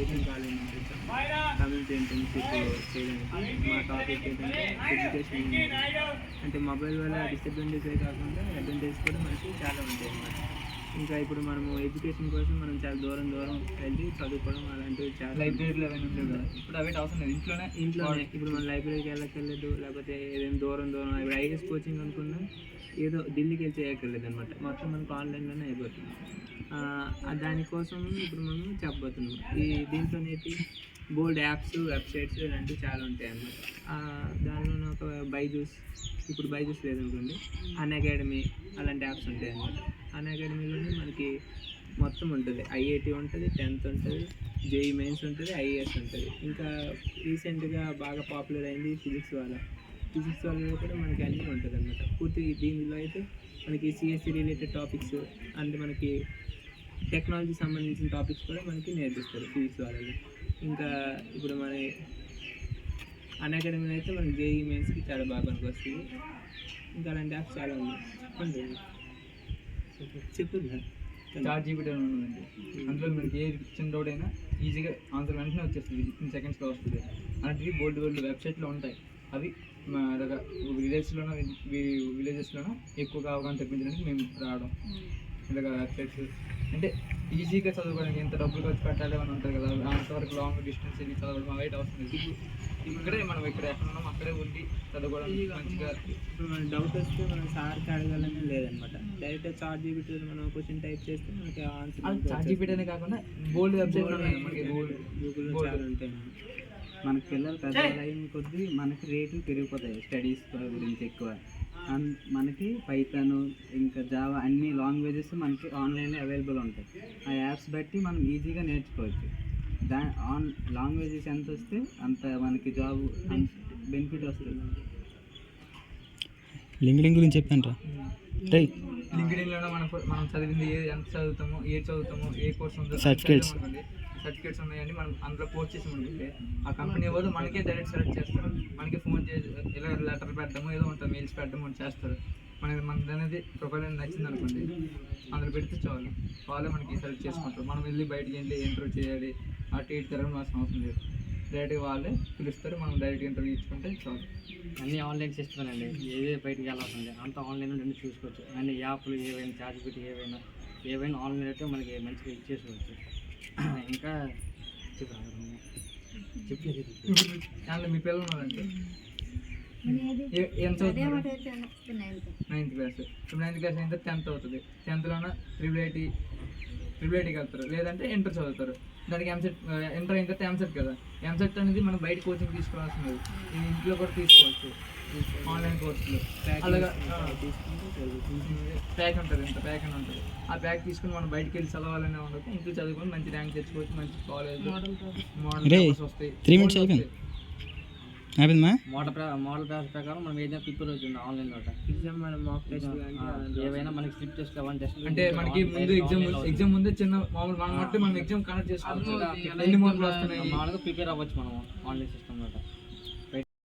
AP college నుంచి వచ్చాము community internship చేయడానికి. మా టాపిక్ ఏంటంటే ఎడ్యుకేషన్, అంటే మొబైల్ వల్ల డిసడ్వాంటేజే కాకుండా అడ్వాంటేజ్ కూడా మనకి చాలా ఉంటాయి అన్నమాట. ఇంకా ఇప్పుడు మనము ఎడ్యుకేషన్ కోసం మనం చాలా దూరం వెళ్ళి చదువుకోవడం అలాంటివి చాలా. లైబ్రరీలో అవన్నీ ఉండేవి కదా, ఇప్పుడు అవి అవసరం లేదు, ఇంట్లోనే ఇప్పుడు మనం లైబ్రరీకి వెళ్ళక్కర్లేదు, లేకపోతే ఏదైనా దూరం ఇప్పుడు ఐఏఎస్ కోచింగ్ అనుకున్నా ఏదో ఢిల్లీకి వెళ్ళి చేయక్కర్లేదు అనమాట, మొత్తం మనకు ఆన్లైన్లోనే అయిపోతుంది. దానికోసం ఇప్పుడు మనం చెప్పబోతున్నాం. దీంట్లోనేటి బోల్డ్ యాప్స్, వెబ్సైట్స్ ఇలాంటివి చాలా ఉంటాయి అన్నమాట. దానిలోనే ఒక బైజూస్, ఇప్పుడు బైజూస్ లేదనుకోండి, అన్అకాడమీ అలాంటి యాప్స్ ఉంటాయి అన్నమాట. అన్అకాడమీలోనే మనకి మొత్తం ఉంటుంది, ఐఐటి ఉంటుంది, 10th ఉంటుంది, జేఈ మెయిన్స్ ఉంటుంది, ఐఏఎస్ ఉంటుంది. ఇంకా రీసెంట్గా బాగా పాపులర్ అయింది ఫిజిక్స్ వాళ్ళలో కూడా మనకి అన్నీ ఉంటుంది అన్నమాట. పూర్తి దీనిలో అయితే మనకి సిఎస్సి రిలేటెడ్ టాపిక్స్, అంటే మనకి టెక్నాలజీ సంబంధించిన టాపిక్స్ కూడా మనకి నేర్పిస్తారు ఫిజిక్స్ వాళ్ళలో. ఇంకా ఇప్పుడు మన అన్అకాడమీలో అయితే మనకి జేఈ మెయిన్స్కి చాలా బాగా పనికి వస్తుంది. ఇంకా అలాంటి యాప్స్ చాలా ఉన్నాయి. చెప్తుంది ChatGPT అని ఉందండి, అందులో మనకి ఏ చిన్న డౌట్ అయినా ఈజీగా ఆన్సర్ వెంటనే వచ్చేస్తుంది, 15 సెకండ్స్లో వస్తుంది. అలాంటివి బోల్డ్ వెబ్సైట్లో ఉంటాయి. అవి విలేజెస్లోనూ ఎక్కువగా అవగాహన తెప్పించడానికి మేము రావడం. ఇలాగ వెబ్సైట్స్ అంటే ఈజీగా చదువుకోవడానికి ఎంత డబ్బులు ఖర్చు పెట్టాలి అని ఉంటుంది కదా, అంతవరకు లాంగ్ డిస్టెన్స్ వెళ్ళి చదవడం అవైట్ అవసరం లేదు. ఇక్కడే మనం ఎక్కడ ఉన్నాం అక్కడే ఉండి చదువుకోవడం మంచిగా. ఇప్పుడు మన డౌట్ వస్తే మనం సార్కి అడగాలని లేదనమాట, డైరెక్ట్ ChatGPT మనం క్వశ్చన్ టైప్ చేస్తే మనకి ఆన్సర్. ChatGPT అనే కాకుండా బోల్డ్ వెబ్సైట్ మనకి గూగుల్లో చాలా ఉంటాయి. మనకి పిల్లలు పెద్దలు అయిన కొద్దీ మనకి రేట్లు పెరిగిపోతాయి స్టడీస్ గురించి ఎక్కువ. మనకి పైథాన్ ఇంకా జావా అన్ని లాంగ్వేజెస్ మనకి ఆన్లైన్లో అవైలబుల్ ఉంటాయి. ఆ యాప్స్ బట్టి మనం ఈజీగా నేర్చుకోవచ్చు. లాంగ్వేజెస్ ఎంత వస్తే అంత మనకి జాబ్ బెనిఫిట్ వస్తుంది. లింక్డ్ఇన్ గురించి చెప్పాను. లింక్డ్ఇన్లో మనం చదివింది ఎంత చదువుతామో, ఏ కోర్స్ ఉందో, సర్టిఫికేట్స్ ఉన్నాయని మనం అందులో పోస్ట్ చేసి అనుకుంటే ఆ కంపెనీ వాళ్ళు మనకే డైరెక్ట్ సెలెక్ట్ చేస్తారు. మనకి ఫోన్ చేసి ఇలా లెటర్ పెట్టడము ఏదో ఉంటుంది, మెయిల్స్ పెట్టడము చేస్తారు. మనది అనేది ప్రొఫైల్ నచ్చింది అనుకోండి, అందులో పెడితే చాలు, వాళ్ళే మనకి సెలెక్ట్ చేసుకుంటారు. మనం వెళ్ళి బయటికి వెళ్ళి ఇంటర్వ్యూ చేయాలి, అటు ఇటు తిరగడం అవసరం లేదు. డైరెక్ట్గా వాళ్ళే పిలుస్తారు, మనం డైరెక్ట్గా ఇంటర్వ్యూ ఇచ్చుకుంటే చాలు. అన్నీ ఆన్లైన్ సిస్టమ్ అండి, ఏదే బయటికి వెళ్ళాల్సింది అంతా ఆన్లైన్లో రెండు చూసుకోవచ్చు. అన్ని యాప్లు ఏవైనా ChatGPT ఏవైనా ఆన్లైన్ అయితే మనకి మంచిగా ఇచ్చేసుకోవచ్చు. ఇంకా దాంట్లో మీ పిల్లలు ఉన్నారంటే ఎంత చదువుతున్నారు? 9th class. ఇప్పుడు 9th క్లాస్ అయితే 10th అవుతుంది. 10thలోన ట్రిపుల్ ఐటీకి వెళ్తారు, లేదంటే ఇంటర్ చదువుతారు. దానికి ఇంటర్ అయిన తర్వాత ఎంసెట్ కదా. ఎంసెట్ అనేది మనం బయట కోచింగ్ తీసుకోవాల్సిన లేదు, ఇంట్లో కూడా తీసుకోవచ్చు ఆన్లైన్ కోర్సులు. అలాగా ప్యాక్ ఉంటుంది, ఇంత ప్యాక్ అని ఉంటుంది. ఆ ప్యాక్ తీసుకుని మనం బయటకు వెళ్ళి చదవాలనే ఉండదు, ఇంట్లో చదువుకొని మంచి ర్యాంక్ తెచ్చుకోవచ్చు, మంచి కాలేజ్ మోడల్ వస్తాయి. 3 minutes అయిపోయింది. మోడల్ ప్రాసెస్ ప్రకారం మనం ఏదైనా ప్రిపేర్ అవుతుంది ఆన్లైన్లో. ఎగ్జామ్ మనం మాక్ టెస్ట్ ఏవైనా మనకి స్లిప్ టెస్ట్ అవన్నీ టెస్ట్ అంటే మనకి ముందు ఎగ్జామ్ ముందే చిన్న మామూలు మనం ఎగ్జామ్ కనెక్ట్ చేసుకోవాలి, ఎన్ని మార్కులు వస్తున్నాయి మామూలుగా ప్రిపేర్ అవ్వచ్చు మనం ఆన్లైన్ సిస్టమ్ లో.